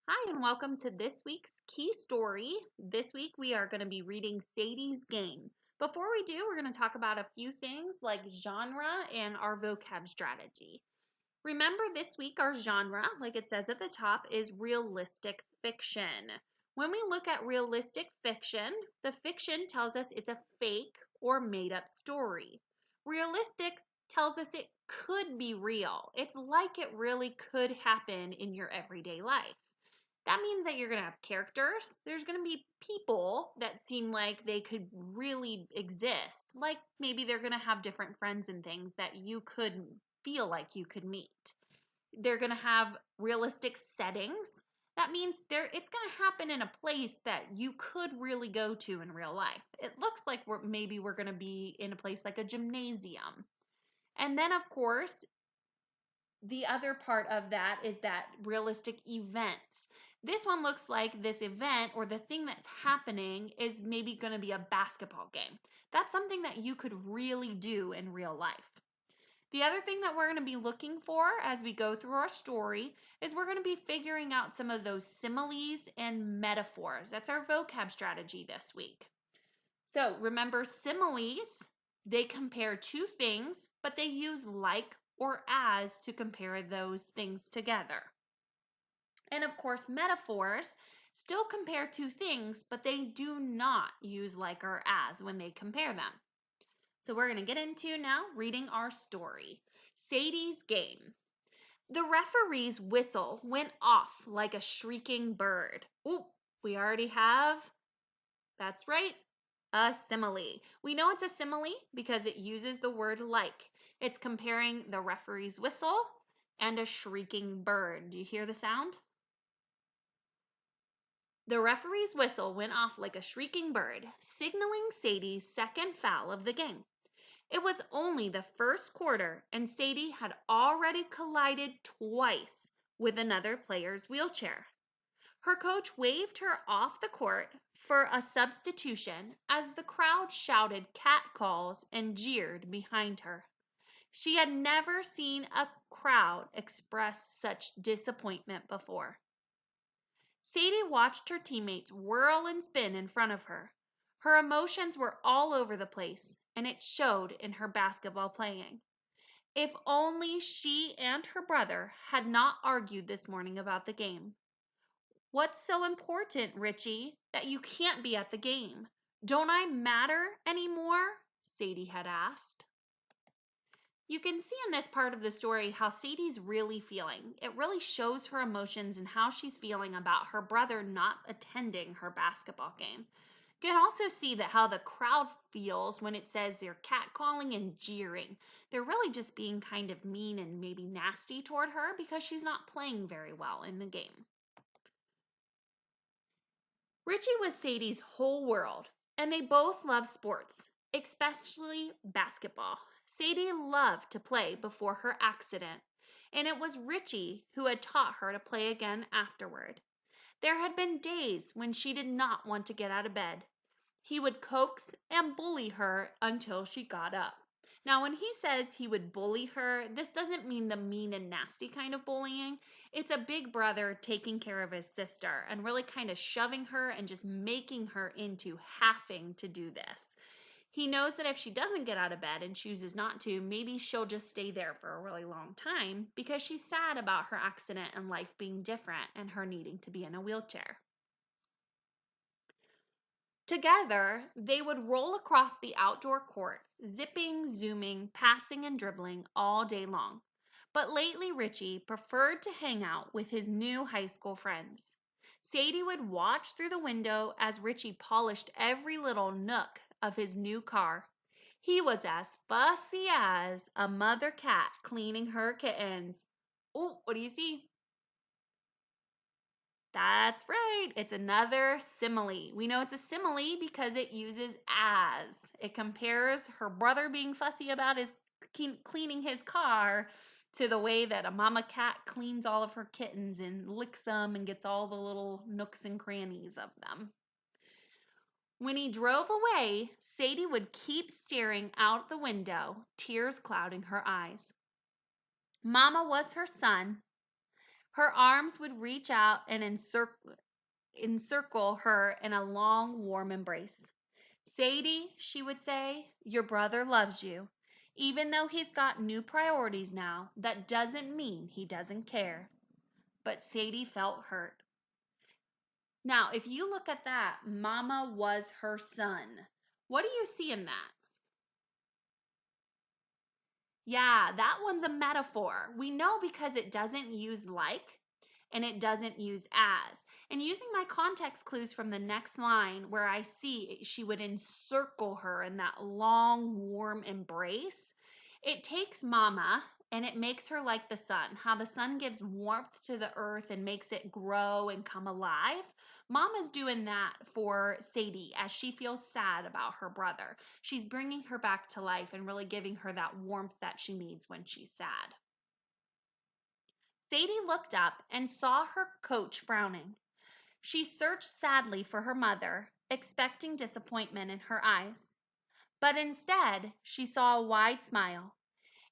Hi, and welcome to this week's key story. This week we are going to be reading Sadie's Game. Before we do, we're going to talk about a few things like genre and our vocab strategy. Remember, this week our genre, like it says at the top, is realistic fiction. When we look at realistic fiction, the fiction tells us it's a fake or made up story. Realistic tells us it could be real. It's like it really could happen in your everyday life. That means that you're going to have characters. There's going to be people that seem like they could really exist. Like maybe they're going to have different friends and things that you could feel like you could meet. They're going to have realistic settings. That means it's going to happen in a place that you could really go to in real life. It looks like we're going to be in a place like a gymnasium. And then of course, the other part of that is that realistic events. This one looks like this event or the thing that's happening is maybe going to be a basketball game. That's something that you could really do in real life. The other thing that we're going to be looking for as we go through our story is we're going to be figuring out some of those similes and metaphors. That's our vocab strategy this week. So remember, similes, they compare two things, but they use like or as to compare those things together. And of course, metaphors still compare two things, but they do not use like or as when they compare them. So we're going to get into now reading our story. Sadie's Game. The referee's whistle went off like a shrieking bird. Ooh, we already have, that's right, a simile. We know it's a simile because it uses the word like. It's comparing the referee's whistle and a shrieking bird. Do you hear the sound? The referee's whistle went off like a shrieking bird, signaling Sadie's second foul of the game. It was only the first quarter, and Sadie had already collided twice with another player's wheelchair. Her coach waved her off the court for a substitution as the crowd shouted catcalls and jeered behind her. She had never seen a crowd express such disappointment before. Sadie watched her teammates whirl and spin in front of her. Her emotions were all over the place, and it showed in her basketball playing. If only she and her brother had not argued this morning about the game. What's so important, Richie, that you can't be at the game? Don't I matter anymore? Sadie had asked. You can see in this part of the story how Sadie's really feeling. It really shows her emotions and how she's feeling about her brother not attending her basketball game. You can also see that how the crowd feels when it says they're catcalling and jeering. They're really just being kind of mean and maybe nasty toward her because she's not playing very well in the game. Richie was Sadie's whole world, and they both loved sports, especially basketball. Sadie loved to play before her accident, and it was Richie who had taught her to play again afterward. There had been days when she did not want to get out of bed. He would coax and bully her until she got up. Now, when he says he would bully her, this doesn't mean the mean and nasty kind of bullying. It's a big brother taking care of his sister and really kind of shoving her and just making her into having to do this. He knows that if she doesn't get out of bed and chooses not to, maybe she'll just stay there for a really long time because she's sad about her accident and life being different and her needing to be in a wheelchair. Together, they would roll across the outdoor court, zipping, zooming, passing, and dribbling all day long. But lately, Richie preferred to hang out with his new high school friends. Sadie would watch through the window as Richie polished every little nook of his new car. He was as fussy as a mother cat cleaning her kittens. Oh, what do you see? That's right. It's another simile. We know it's a simile because it uses as. It compares her brother being fussy about his cleaning his car to the way that a mama cat cleans all of her kittens and licks them and gets all the little nooks and crannies of them. When he drove away, Sadie would keep staring out the window, tears clouding her eyes. Mama was her sun. Her arms would reach out and encircle her in a long, warm embrace. Sadie, she would say, your brother loves you. Even though he's got new priorities now, that doesn't mean he doesn't care. But Sadie felt hurt. Now, if you look at that, Mama was her son. What do you see in that? Yeah, that one's a metaphor. We know because it doesn't use like and it doesn't use as. And using my context clues from the next line where I see she would encircle her in that long, warm embrace, it takes Mama and it makes her like the sun. How the sun gives warmth to the earth and makes it grow and come alive. Mama's doing that for Sadie as she feels sad about her brother. She's bringing her back to life and really giving her that warmth that she needs when she's sad. Sadie looked up and saw her coach frowning. She searched sadly for her mother, expecting disappointment in her eyes. But instead, she saw a wide smile.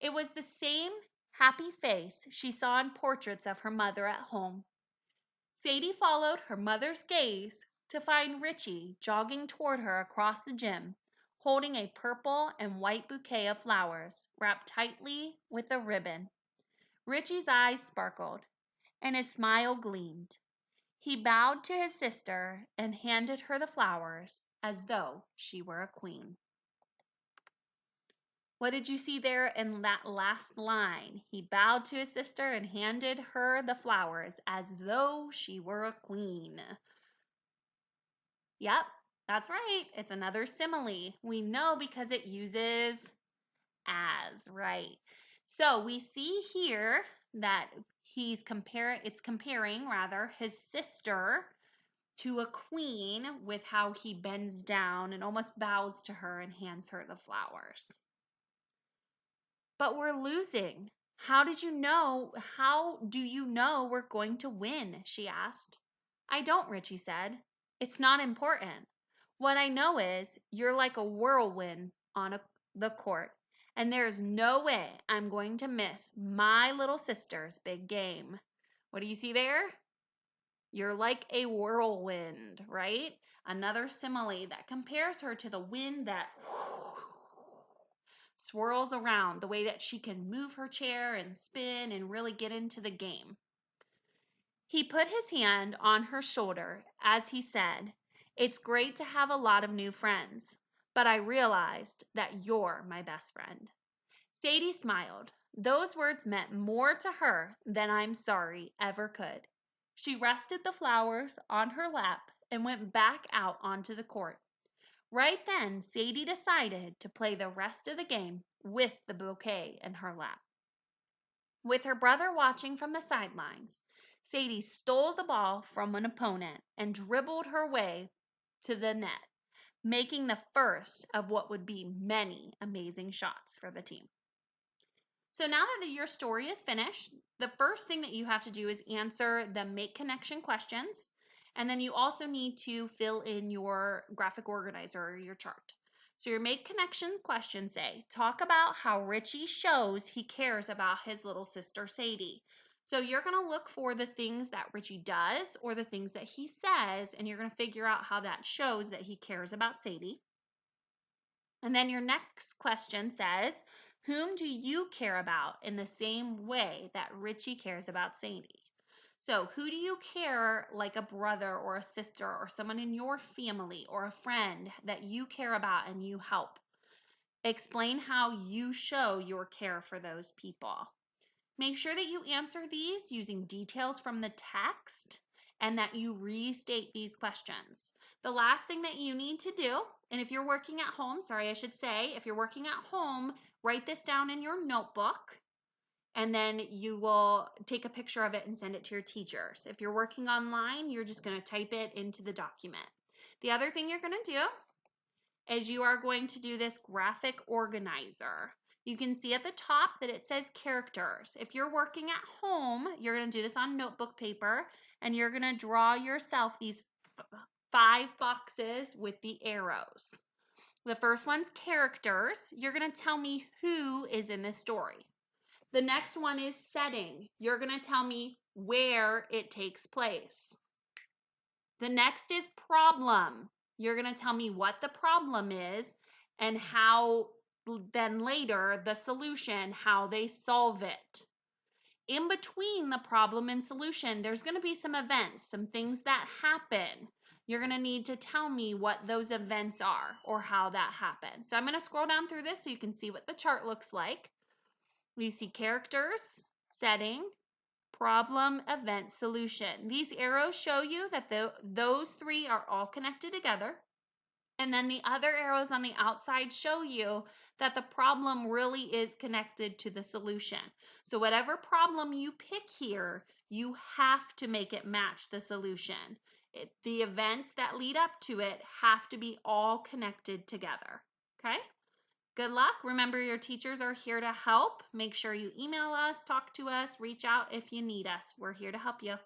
It was the same happy face she saw in portraits of her mother at home. Sadie followed her mother's gaze to find Richie jogging toward her across the gym, holding a purple and white bouquet of flowers wrapped tightly with a ribbon. Richie's eyes sparkled, and his smile gleamed. He bowed to his sister and handed her the flowers as though she were a queen. What did you see there in that last line? He bowed to his sister and handed her the flowers as though she were a queen. Yep, that's right. It's another simile. We know because it uses as, right? So we see here that it's comparing rather his sister to a queen with how he bends down and almost bows to her and hands her the flowers. But we're losing. How do you know we're going to win? She asked. I don't, Richie said. It's not important. What I know is you're like a whirlwind on the court, and there's no way I'm going to miss my little sister's big game. What do you see there? You're like a whirlwind, right? Another simile that compares her to the wind that swirls around, the way that she can move her chair and spin and really get into the game. He put his hand on her shoulder as he said, it's great to have a lot of new friends, but I realized that you're my best friend. Sadie smiled. Those words meant more to her than I'm sorry ever could. She rested the flowers on her lap and went back out onto the court. Right then, Sadie decided to play the rest of the game with the bouquet in her lap. With her brother watching from the sidelines, Sadie stole the ball from an opponent and dribbled her way to the net, making the first of what would be many amazing shots for the team. So now that your story is finished, the first thing that you have to do is answer the make connection questions. And then you also need to fill in your graphic organizer or your chart. So your make connection questions say, talk about how Richie shows he cares about his little sister Sadie. So you're going to look for the things that Richie does or the things that he says, and you're going to figure out how that shows that he cares about Sadie. And then your next question says, whom do you care about in the same way that Richie cares about Sadie? So who do you care like a brother or a sister or someone in your family or a friend that you care about and you help? Explain how you show your care for those people. Make sure that you answer these using details from the text and that you restate these questions. The last thing that you need to do, and if you're working at home, if you're working at home, write this down in your notebook and then you will take a picture of it and send it to your teachers. If you're working online, you're just going to type it into the document. The other thing you're going to do is you are going to do this graphic organizer. You can see at the top that it says characters. If you're working at home, you're going to do this on notebook paper and you're going to draw yourself these 5 boxes with the arrows. The first one's characters. You're going to tell me who is in this story. The next one is setting. You're going to tell me where it takes place. The next is problem. You're going to tell me what the problem is and how then later the solution, how they solve it. In between the problem and solution, there's going to be some events, some things that happen. You're going to need to tell me what those events are or how that happened. So I'm going to scroll down through this so you can see what the chart looks like. You see characters, setting, problem, event, solution. These arrows show you that those three are all connected together. And then the other arrows on the outside show you that the problem really is connected to the solution. So whatever problem you pick here, you have to make it match the solution. The events that lead up to it have to be all connected together. Okay? Good luck. Remember, your teachers are here to help. Make sure you email us, talk to us, reach out if you need us. We're here to help you.